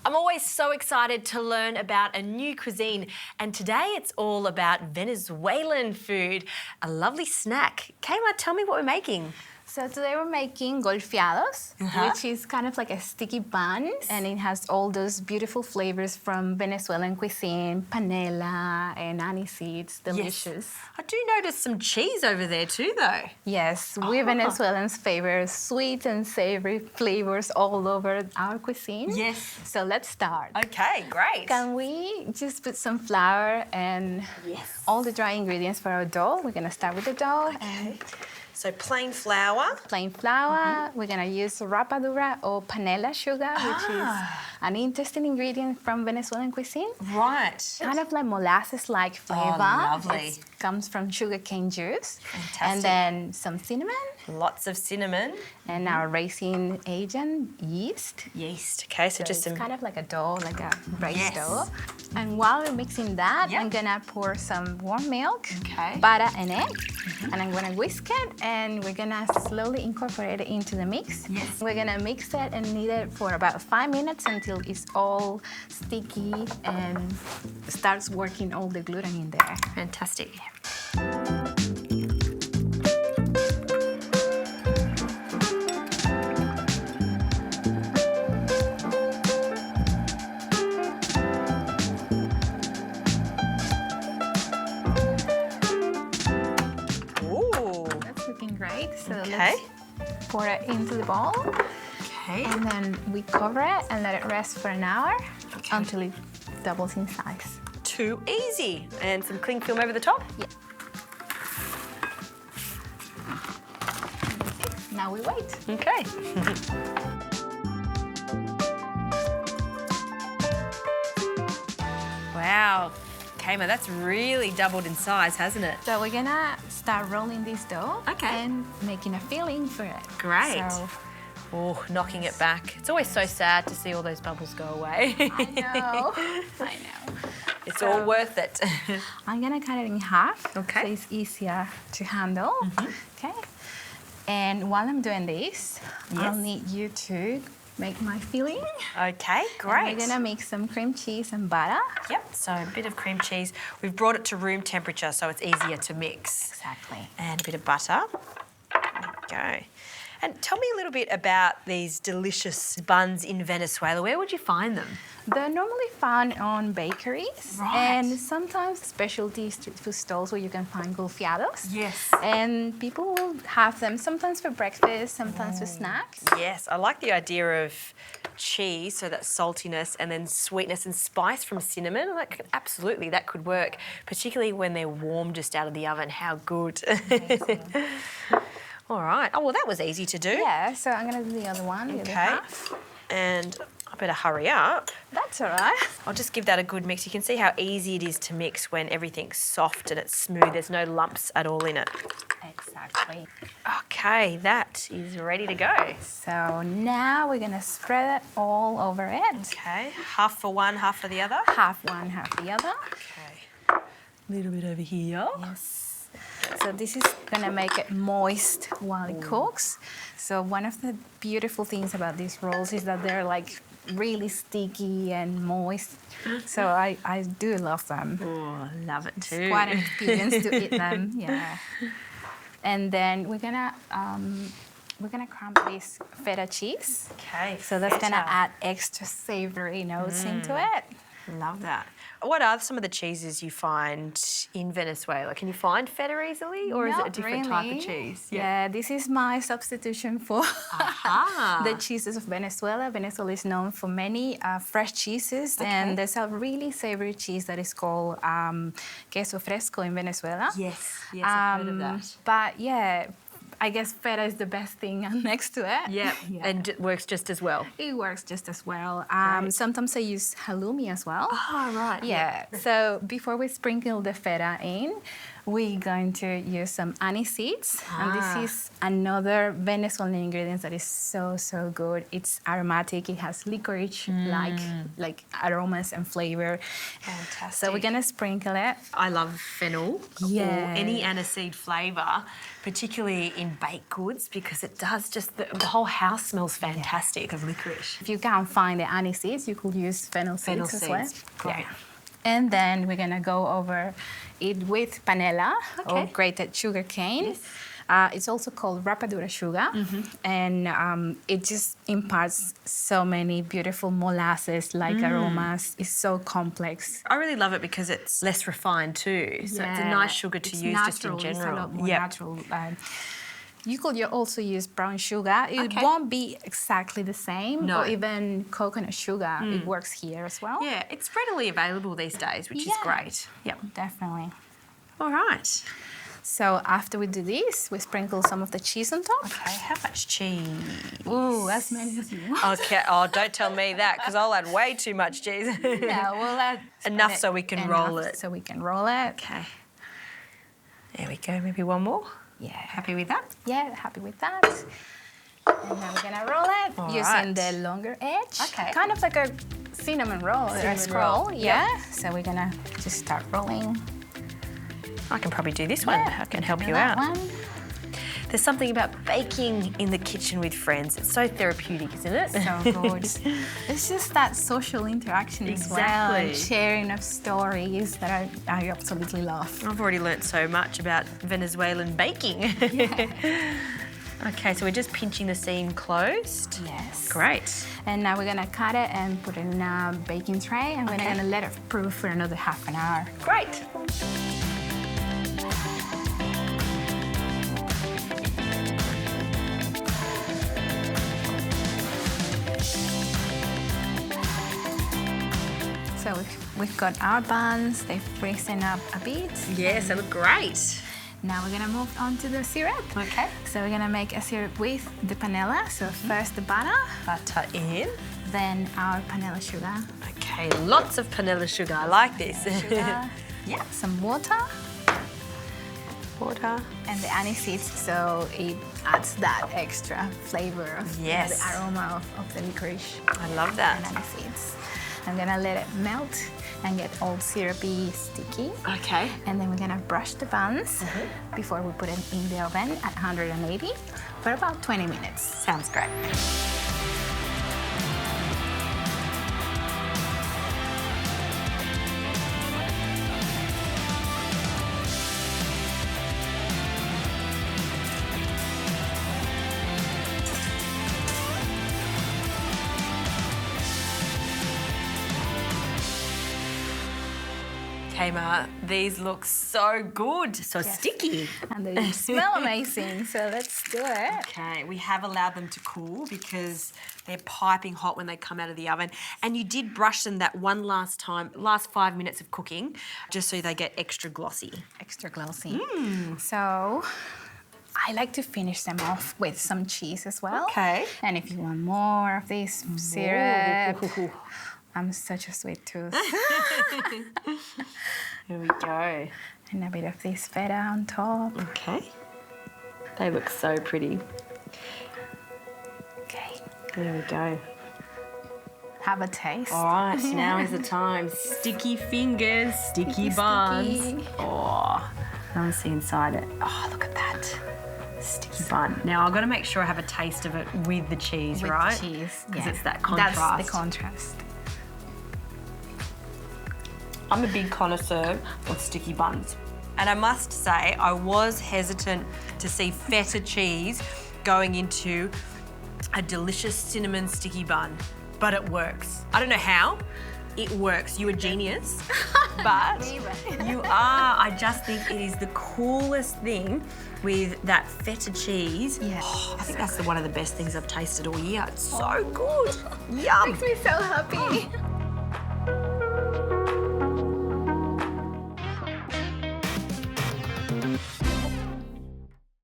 I'm always so excited to learn about a new cuisine, and today it's all about Venezuelan food, a lovely snack. Keyma, tell me what we're making. So today we're making golpeados, which is kind of like a sticky bun, and it has all those beautiful flavors from Venezuelan cuisine, panela and aniseeds, delicious. Yes. I do notice some cheese over there too, though. Yes, we Venezuelans favor sweet and savory flavors all over our cuisine. Yes. So let's start. Okay, great. Can we just put some flour and all the dry ingredients for our dough? We're gonna start with the dough. Okay. So plain flour. Plain flour. We're gonna use rapadura or panela sugar, which is an interesting ingredient from Venezuelan cuisine. Right. Kind of like molasses-like flavor. Oh, lovely. It comes from sugarcane juice. Fantastic. And then some cinnamon. Lots of cinnamon. And our raising agent, yeast. Yeast. Okay, so just it's some. kind of like a dough, like a raised dough. And while we're mixing that, I'm gonna pour some warm milk, butter, and egg. And I'm gonna whisk it, and we're gonna slowly incorporate it into the mix. Yes. We're gonna mix it and knead it for about 5 minutes until it's all sticky and starts working all the gluten in there. Fantastic. Great, so let's pour it into the bowl. Okay. And then we cover it and let it rest for an hour until it doubles in size. Too easy. And some cling film over the top? Yeah. Now we wait. Okay. Wow. Keyma, that's really doubled in size, hasn't it? So we're gonna start rolling this dough and making a filling for it. Great. So, knocking it back. It's always so sad to see all those bubbles go away. I know. I know. It's all worth it. I'm gonna cut it in half. Okay. So it's easier to handle. Okay. And while I'm doing this, I'll need you to make my filling. Okay, great. And we're gonna make some cream cheese and butter. Yep, so a bit of cream cheese. We've brought it to room temperature so it's easier to mix. Exactly. And a bit of butter. There we go. And tell me a little bit about these delicious buns in Venezuela. Where would you find them? They're normally found on bakeries and sometimes specialty street food stalls where you can find golpeados. Yes. And people will have them sometimes for breakfast, sometimes for snacks. Yes, I like the idea of cheese, so that saltiness, and then sweetness and spice from cinnamon. Absolutely, that could work, particularly when they're warm just out of the oven. How good. All right. Oh, well, that was easy to do. Yeah, so I'm going to do the other one, the other half. And I better hurry up. That's all right. I'll just give that a good mix. You can see how easy it is to mix when everything's soft and it's smooth. There's no lumps at all in it. Exactly. Okay, that is ready to go. So now we're going to spread it all over it. Okay, half for one, half for the other? Half one, half the other. Okay. A little bit over here. Yes. So this is gonna make it moist while it cooks. So one of the beautiful things about these rolls is that they're like really sticky and moist. So I do love them. Oh, I love it too. It's quite an experience to eat them, yeah. And then we're gonna crumble this feta cheese. Okay, so that's gonna add extra savory notes into it. Love that. What are some of the cheeses you find in Venezuela? Can you find feta easily, or is it a different type of cheese? Yeah, this is my substitution for the cheeses of Venezuela. Venezuela is known for many fresh cheeses, and there's a really savory cheese that is called queso fresco in Venezuela. Yes, I've heard of that. But yeah, I guess feta is the best thing next to it. Yeah, and it works just as well. It works just as well. Sometimes I use halloumi as well. Oh, right. Yeah. So before we sprinkle the feta in, we're going to use some anise seeds. And this is another Venezuelan ingredient that is so, so good. It's aromatic. It has licorice-like aromas and flavor. Fantastic. So we're going to sprinkle it. I love fennel or any aniseed flavour, particularly in baked goods, because it does just, the whole house smells fantastic of licorice. If you can't find the anise seeds, you could use fennel seeds as well. Great. Yeah. And then we're gonna go over it with panela or grated sugar cane. Yes. It's also called rapadura sugar, and it just imparts so many beautiful molasses-like aromas. It's so complex. I really love it because it's less refined too, so it's a nice sugar to use just in general. It's a lot more natural. You could also use brown sugar. It won't be exactly the same, or even coconut sugar. It works here as well. Yeah, it's readily available these days, which is great. Yep. Definitely. All right. So after we do this, we sprinkle some of the cheese on top. Okay, how much cheese? Ooh, as many as you want. Okay, oh, don't tell me that, because I'll add way too much cheese. Yeah, we'll add enough so we can roll it. So we can roll it. Okay. There we go, maybe one more. Yeah. Happy with that? Yeah, happy with that. And now we're gonna roll it using the longer edge. Okay. Kind of like a cinnamon roll or a scroll. Yeah. So we're gonna just start rolling. I can probably do this one. I can help you out. There's something about baking in the kitchen with friends. It's so therapeutic, isn't it? So good. It's just that social interaction as well, and sharing of stories that I absolutely love. I've already learnt so much about Venezuelan baking. Okay, so we're just pinching the seam closed. Yes. Great. And now we're gonna cut it and put it in a baking tray, and we're gonna let it proof for another half an hour. Great. So we've got our buns, they've frozen up a bit. Yes, they look great. Now we're gonna move on to the syrup. Okay. So we're gonna make a syrup with the panela. So first the butter. Butter in. Then our panela sugar. Okay, lots of panela sugar. I like this. Sugar. Yeah. Some water. Water. And the anise seeds, so it adds that extra flavor of the aroma of the licorice. I love that. And anise seeds. I'm gonna let it melt and get all syrupy, sticky. Okay. And then we're gonna brush the buns before we put it in the oven at 180 for about 20 minutes. Sounds great. Keyma, these look so good, so sticky. And they smell amazing, so let's do it. Okay, we have allowed them to cool because they're piping hot when they come out of the oven. And you did brush them that one last time, last 5 minutes of cooking, just so they get extra glossy. Extra glossy. So I like to finish them off with some cheese as well. Okay. And if you want more of this syrup, I'm such a sweet tooth. Here we go. And a bit of this feta on top. Okay. They look so pretty. Okay. There we go. Have a taste. All right, now is the time. Sticky fingers, sticky buns. Sticky. Oh, I want to see inside it. Oh, look at that. Sticky bun. Now, I've got to make sure I have a taste of it with the cheese, With right? the cheese, Because it's that contrast. That's the contrast. I'm a big connoisseur of sticky buns. And I must say, I was hesitant to see feta cheese going into a delicious cinnamon sticky bun, but it works. I don't know how, it works. You're a genius, but you are. I just think it is the coolest thing with that feta cheese. Yeah. Oh, I think that's one of the best things I've tasted all year. It's so good. Yum. Makes me so happy.